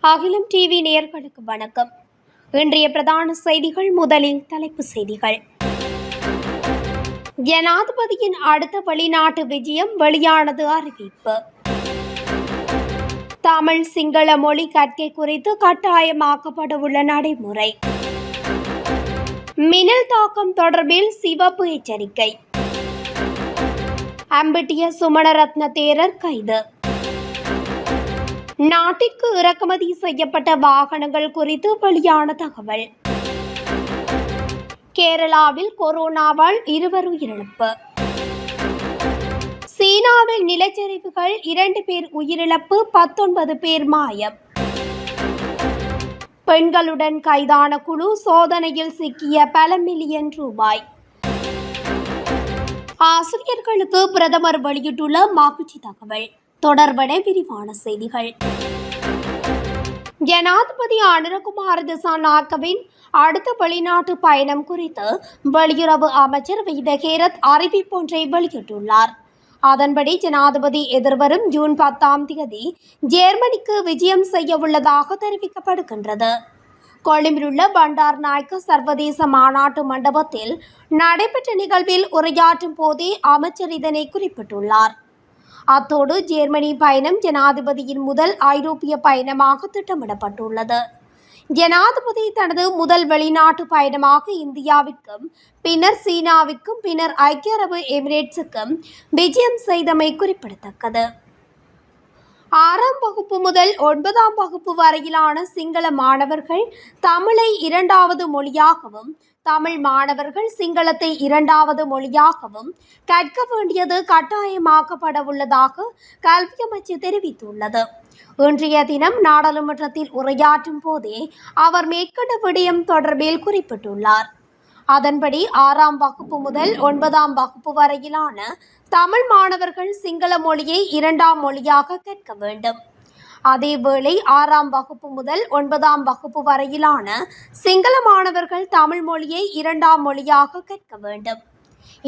அகிலம் டிவி நேயர்களுக்கு வணக்கம். இன்றைய பிரதான செய்திகள். முதலில் தலைப்புச் செய்திகள். ஜனாதிபதியின் அடுத்த வெளிநாட்டு விஜயம் வெளியானது அறிவிப்பு. தமிழ் சிங்கள மொழி கற்கை குறித்து கட்டாயமாக்கப்படவுள்ள நடைமுறை. மின்னல் தாக்கம் தொடர்பில் சிவப்பு எச்சரிக்கை. அம்பிட்டிய சுமணரத்ன தேரர் கைது. நாட்டிற்கு இறக்குமதி செய்யப்பட்ட வாகனங்கள் குறித்து வெளியான தகவல். கேரளாவில் கொரோனாவால் 2 உயிரிழப்பு. சீனாவில் நிலச்சரிவுகள் 2 பேர் உயிரிழப்பு, 19 பேர் மாயம். பெண்களுடன் கைதான குழு சோதனையில் சிக்கிய பல மில்லியன் ரூபாய். ஆசிரியர்களுக்கு பிரதமர் வெளியிட்டுள்ள மகிழ்ச்சி தகவல். தொடர்பன விரிவான செய்திகள். ஜனாதிபதி அனுரகுமார திசாநாயக்கவின் அடுத்த வெளிநாட்டு பயணம் குறித்து வெளியுறவு அமைச்சர் வைத ஹேரத் அறிவிப்பொன்றை வெளியிட்டுள்ளார். அதன்படி ஜனாதிபதி எதிர்வரும் ஜூன் 10ஆம் தேதி ஜெர்மனிக்கு விஜயம் செய்ய உள்ளதாக தெரிவிக்கப்படுகின்றது. கொழும்பிலுள்ள பண்டார் நாயக்க சர்வதேச மாநாட்டு மண்டபத்தில் நடைபெற்ற நிகழ்வில் உரையாற்றும் போதே அமைச்சர் இதனை குறிப்பிட்டுள்ளார். அத்தோடு ஜெர்மனி பயணம் ஜனாதிபதியின் முதல் ஐரோப்பிய பயணமாக திட்டமிடப்பட்டுள்ளது. ஜனாதிபதி தனது முதல் வெளிநாட்டு பயணமாக இந்தியாவிற்கும் பின்னர் சீனாவிற்கும் பின்னர் ஐக்கிய அரபு எமிரேட்ஸுக்கும் விஜயம் செய்தமை குறிப்பிடத்தக்கது. 6ஆம் வகுப்பு முதல் 9ஆம் வகுப்பு வரையிலான சிங்கள மாணவர்கள் தமிழை 2வது மொழியாகவும், தமிழ் மாணவர்கள் சிங்களத்தை 2வது மொழியாகவும் கற்க வேண்டியது கட்டாயமாக்கப்பட உள்ளதாக கல்வி அமைச்சு தெரிவித்துள்ளது. இன்றைய தினம் நாடாளுமன்றத்தில் உரையாற்றும் போதே அவர் மேற்கண்ட விடயம் தொடர்பில் குறிப்பிட்டுள்ளார். அதன்படி 6ஆம் வகுப்பு முதல் 9ஆம் வகுப்பு வரையிலான தமிழ் மாணவர்கள் சிங்கள மொழியை 2ஆம் மொழியாக கற்க வேண்டும். அதேவேளை 6ஆம் வகுப்பு முதல் 9ஆம் வகுப்பு வரையிலான சிங்கள மாணவர்கள் தமிழ் மொழியை 2ஆம் மொழியாக கற்க வேண்டும்.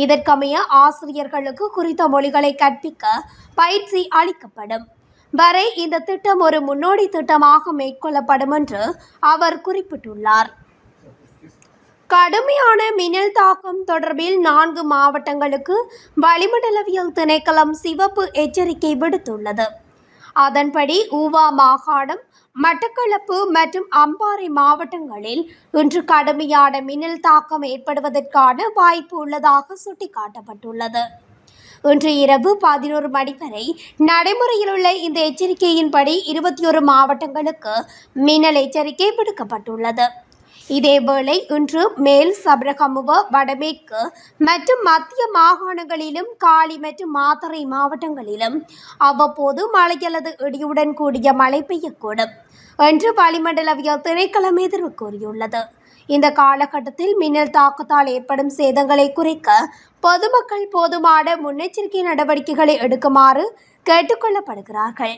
இதற்கமைய ஆசிரியர்களுக்கு குறித்த மொழிகளை கற்பிக்க பயிற்சி அளிக்கப்படும் வரை இந்த திட்டம் ஒரு முன்னோடி திட்டமாக மேற்கொள்ளப்படும் என்று அவர் குறிப்பிட்டுள்ளார். கடுமையான மின்னல் தாக்கம் தொடர்பில் 4 மாவட்டங்களுக்கு வளிமண்டலவியல் திணைக்களம் சிவப்பு எச்சரிக்கை விடுத்துள்ளது. அதன்படி ஊவா மாகாணம், மட்டக்களப்பு மற்றும் அம்பாறை மாவட்டங்களில் இன்று கடுமையான மின்னல் தாக்கம் ஏற்படுவதற்கான வாய்ப்பு உள்ளதாக சுட்டிக்காட்டப்பட்டுள்ளது. இன்று இரவு 11 மணி வரை நடைமுறையில் உள்ள இந்த எச்சரிக்கையின்படி 21 மாவட்டங்களுக்கு மின்னல் எச்சரிக்கை விடுக்கப்பட்டுள்ளது. இதேவேளை இன்று மேல் சபரகமுவ, வடமேற்கு மற்றும் மத்திய மாகாணங்களிலும் காலி மற்றும் மாத்தறை மாவட்டங்களிலும் அவ்வப்போது மழை அல்லது இடியுடன் கூடிய மழை பெய்யக்கூடும் என்று வளிமண்டலவியல் திணைக்களம் எதிர்வு கூறியுள்ளது. இந்த காலகட்டத்தில் மின்னல் தாக்கத்தால் ஏற்படும் சேதங்களை குறைக்க பொதுமக்கள் போதுமான முன்னெச்சரிக்கை நடவடிக்கைகளை எடுக்குமாறு கேட்டுக்கொள்ளப்படுகிறார்கள்.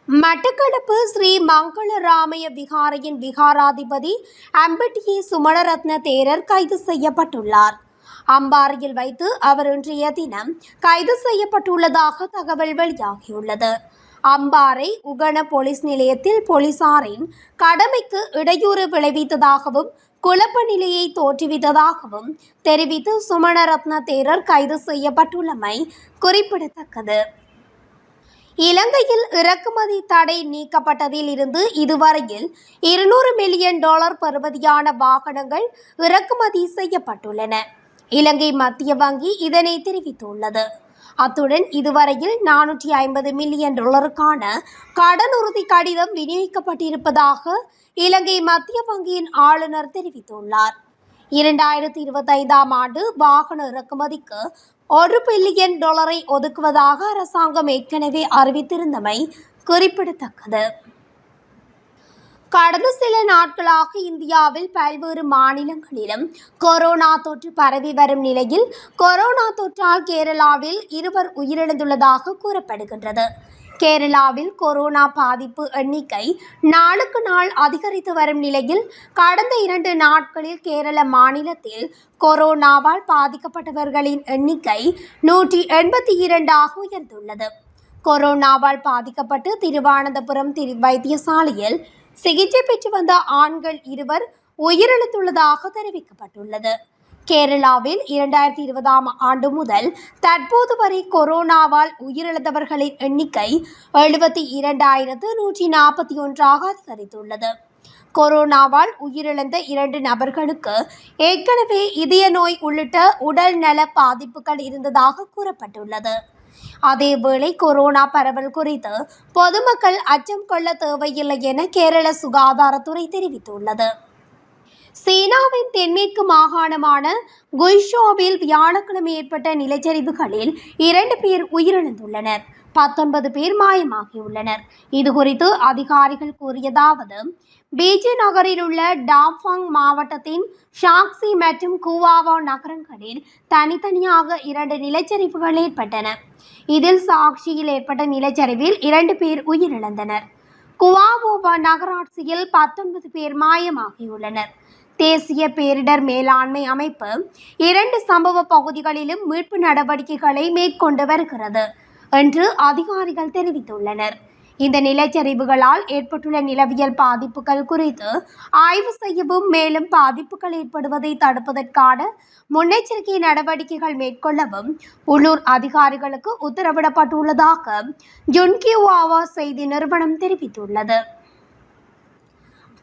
மட்டக்களப்பு ஸ்ரீ மங்களராமய விகாரையின் விகாராதிபதி அம்பிட்டிய சுமணரத்ன தேரர் கைது செய்யப்பட்டுள்ளார். அம்பாறையில் வைத்து அவர் இன்றைய தினம் கைது செய்யப்பட்டுள்ளதாக தகவல் வெளியாகியுள்ளது. அம்பாறை உகன போலீஸ் நிலையத்தில் போலீசாரின் கடமைக்கு இடையூறு விளைவித்ததாகவும் குழப்ப நிலையை தோற்றுவித்ததாகவும் தெரிவித்து சுமணரத்ன தேரர் கைது செய்யப்பட்டுள்ளமை குறிப்பிடத்தக்கது. இலங்கையில் இறக்குமதி தடை நீக்கப்பட்டதில் இருந்து இதுவரையில் $200 மில்லியன் பெறுமதியான வாகனங்கள் இறக்குமதி செய்யப்பட்டுள்ளன. இலங்கை மத்திய வங்கி இதனை தெரிவித்துள்ளது. அத்துடன் இதுவரையில் $450 மில்லியன் கடனுறுதி கடிதம் விநியோகிக்கப்பட்டிருப்பதாக இலங்கை மத்திய வங்கியின் ஆளுநர் தெரிவித்துள்ளார். 2025ஆம் ஆண்டு வாகன இறக்குமதிக்கு $1 பில்லியன் ஒதுக்குவதாக அரசாங்கம் ஏற்கனவே அறிவித்திருந்தமை குறிப்பிடத்தக்கது. கடந்த சில நாட்களாக இந்தியாவில் பல்வேறு மாநிலங்களிலும் கொரோனா தொற்று பரவி வரும் நிலையில் கொரோனா தொற்றால் கேரளாவில் 2 உயிரிழந்துள்ளதாக கூறப்படுகின்றது. கேரளாவில் கொரோனா பாதிப்பு எண்ணிக்கை நாளுக்கு நாள் அதிகரித்து வரும் நிலையில் கடந்த 2 நாட்களில் கேரள மாநிலத்தில் கொரோனாவால் பாதிக்கப்பட்டவர்களின் எண்ணிக்கை 182 உயர்ந்துள்ளது. கொரோனாவால் பாதிக்கப்பட்டு திருவனந்தபுரம் வைத்தியசாலையில் சிகிச்சை பெற்று வந்த ஆண்கள் இருவர் உயிரிழந்துள்ளதாக தெரிவிக்கப்பட்டுள்ளது. கேரளாவில் 2020ஆம் ஆண்டு முதல் தற்போது வரை கொரோனாவால் உயிரிழந்தவர்களின் எண்ணிக்கை 72,141ஆக அதிகரித்துள்ளது. கொரோனாவால் உயிரிழந்த 2 நபர்களுக்கு ஏற்கனவே இதய நோய் உள்ளிட்ட உடல் நல பாதிப்புகள் இருந்ததாக கூறப்பட்டுள்ளது. அதேவேளை கொரோனா பரவல் குறித்து பொதுமக்கள் அச்சம் கொள்ள தேவையில்லை என கேரள சுகாதாரத்துறை தெரிவித்துள்ளது. சீனாவின் தென்மேற்கு மாகாணமான குய்ஷோவில் வியாழக்கிழமை ஏற்பட்ட நிலச்சரிவுகளில் 2 பேர் உயிரிழந்துள்ளனர். 19 பேர் மாயமாகியுள்ளனர். இதுகுறித்து அதிகாரிகள் கூறியதாவது, பீஜி நகரில் உள்ள டாஃபாங் மாவட்டத்தின் ஷாக்சி மற்றும் குவாவா நகரங்களில் தனித்தனியாக 2 நிலச்சரிவுகள் ஏற்பட்டன. இதில் சாக்சியில் ஏற்பட்ட நிலச்சரிவில் 2 பேர் உயிரிழந்தனர். குவாவோவா நகராட்சியில் 19 பேர் மாயமாகியுள்ளனர். தேசிய பேரிடர் மேலாண்மை அமைப்பு 2 சம்பவ பகுதிகளிலும் மீட்பு நடவடிக்கைகளை மேற்கொண்டு வருகிறது என்று அதிகாரிகள் தெரிவித்துள்ளனர். இந்த நிலச்சரிவுகளால் ஏற்பட்டுள்ள நிலவியல் பாதிப்புகள் குறித்து ஆய்வு செய்யவும் மேலும் பாதிப்புகள் ஏற்படுவதை தடுப்பதற்கான முன்னெச்சரிக்கை நடவடிக்கைகள் மேற்கொள்ளவும் உள்ளூர் அதிகாரிகளுக்கு உத்தரவிடப்பட்டுள்ளதாக ஜுன்கியூவா செய்தி நிறுவனம் தெரிவித்துள்ளது.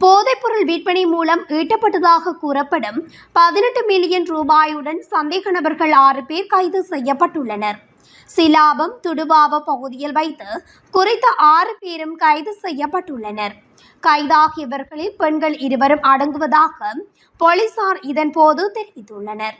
போதைப்பொருள் விற்பனை மூலம் ஈட்டப்பட்டதாக கூறப்படும் 18 மில்லியன் ரூபாயுடன் சந்தேக நபர்கள் 6 பேர் கைது செய்யப்பட்டுள்ளனர். சிலாபம் துடுவாவ பகுதியில் வைத்து குறித்த 6 பேரும் கைது செய்யப்பட்டுள்ளனர். கைதாகியவர்களில் பெண்கள் 2 அடங்குவதாக போலீசார் இதன்போது தெரிவித்துள்ளனர்.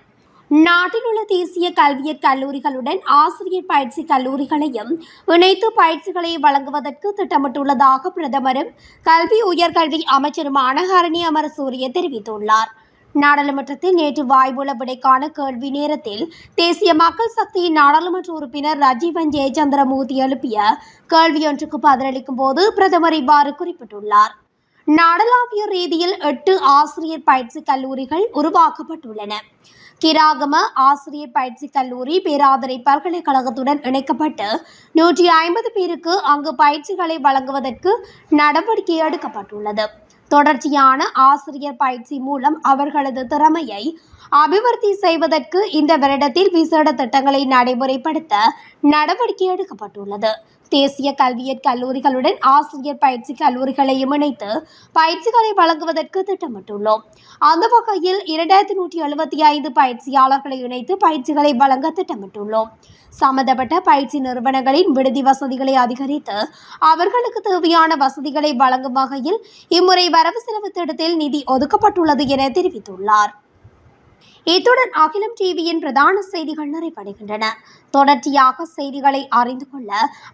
நாட்டில் உள்ள தேசிய கல்வியற் கல்லூரிகளுடன் ஆசிரியர் பயிற்சி கல்லூரிகளையும் இணைத்து பயிற்சிகளை வழங்குவதற்கு திட்டமிட்டுள்ளதாக பிரதமரும் கல்வி உயர்கல்வி அமைச்சருமான ஹரணி அமரசூரிய தெரிவித்துள்ளார். நாடாளுமன்றத்தில் நேற்று வாய்மூல விடைக்கான கேள்வி நேரத்தில் தேசிய மக்கள் சக்தியின் நாடாளுமன்ற உறுப்பினர் ரஜீவன் ஜெயச்சந்திரமூர்த்தி எழுப்பிய கேள்வியொன்றுக்கு பதிலளிக்கும் போது பிரதமர் இவ்வாறு குறிப்பிட்டுள்ளார். நாடளாவிய ரீதியில் 8 ஆசிரியர் பயிற்சி கல்லூரிகள் உருவாக்கப்பட்டுள்ளன. கிராகம ஆசிரியர் பயிற்சி கல்லூரி பேராதனை பல்கலைக்கழகத்துடன் இணைக்கப்பட்டு 150 பேருக்கு அங்கு பயிற்சிகளை வழங்குவதற்கு நடவடிக்கை எடுக்கப்பட்டுள்ளது. தொடர்ச்சியான ஆசிரியர் பயிற்சி மூலம் அவர்களது திறமையை அபிவிருத்தி செய்வதற்கு இந்த வருடத்தில் விசேட திட்டங்களை நடைமுறைப்படுத்த நடவடிக்கை எடுக்கப்பட்டுள்ளது. தேசிய கல்வியற் கல்லூரிகளுடன் ஆசிரியர் பயிற்சி கல்லூரிகளையும் இணைத்து பயிற்சிகளை வழங்குவதற்கு திட்டமிட்டுள்ளோம். அந்த வகையில் 2175 பயிற்சியாளர்களை இணைத்து பயிற்சிகளை வழங்க திட்டமிட்டுள்ளோம். சம்பந்தப்பட்ட பயிற்சி நிறுவனங்களின் விடுதி வசதிகளை அதிகரித்து அவர்களுக்கு தேவையான வசதிகளை வழங்கும் வகையில் இம்முறை வரவு செலவு திட்டத்தில் நிதி ஒதுக்கப்பட்டுள்ளது என தெரிவித்துள்ளார். இத்துடன் அகிலம் டிவியின் பிரதான செய்திகள் நிறைவடைகின்றன. தொடர்ச்சியாக செய்திகளை அறிந்து கொள்ள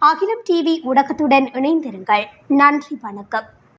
அகிலம் டிவி ஊடகத்துடன் இணைந்திருங்கள். நன்றி, வணக்கம்.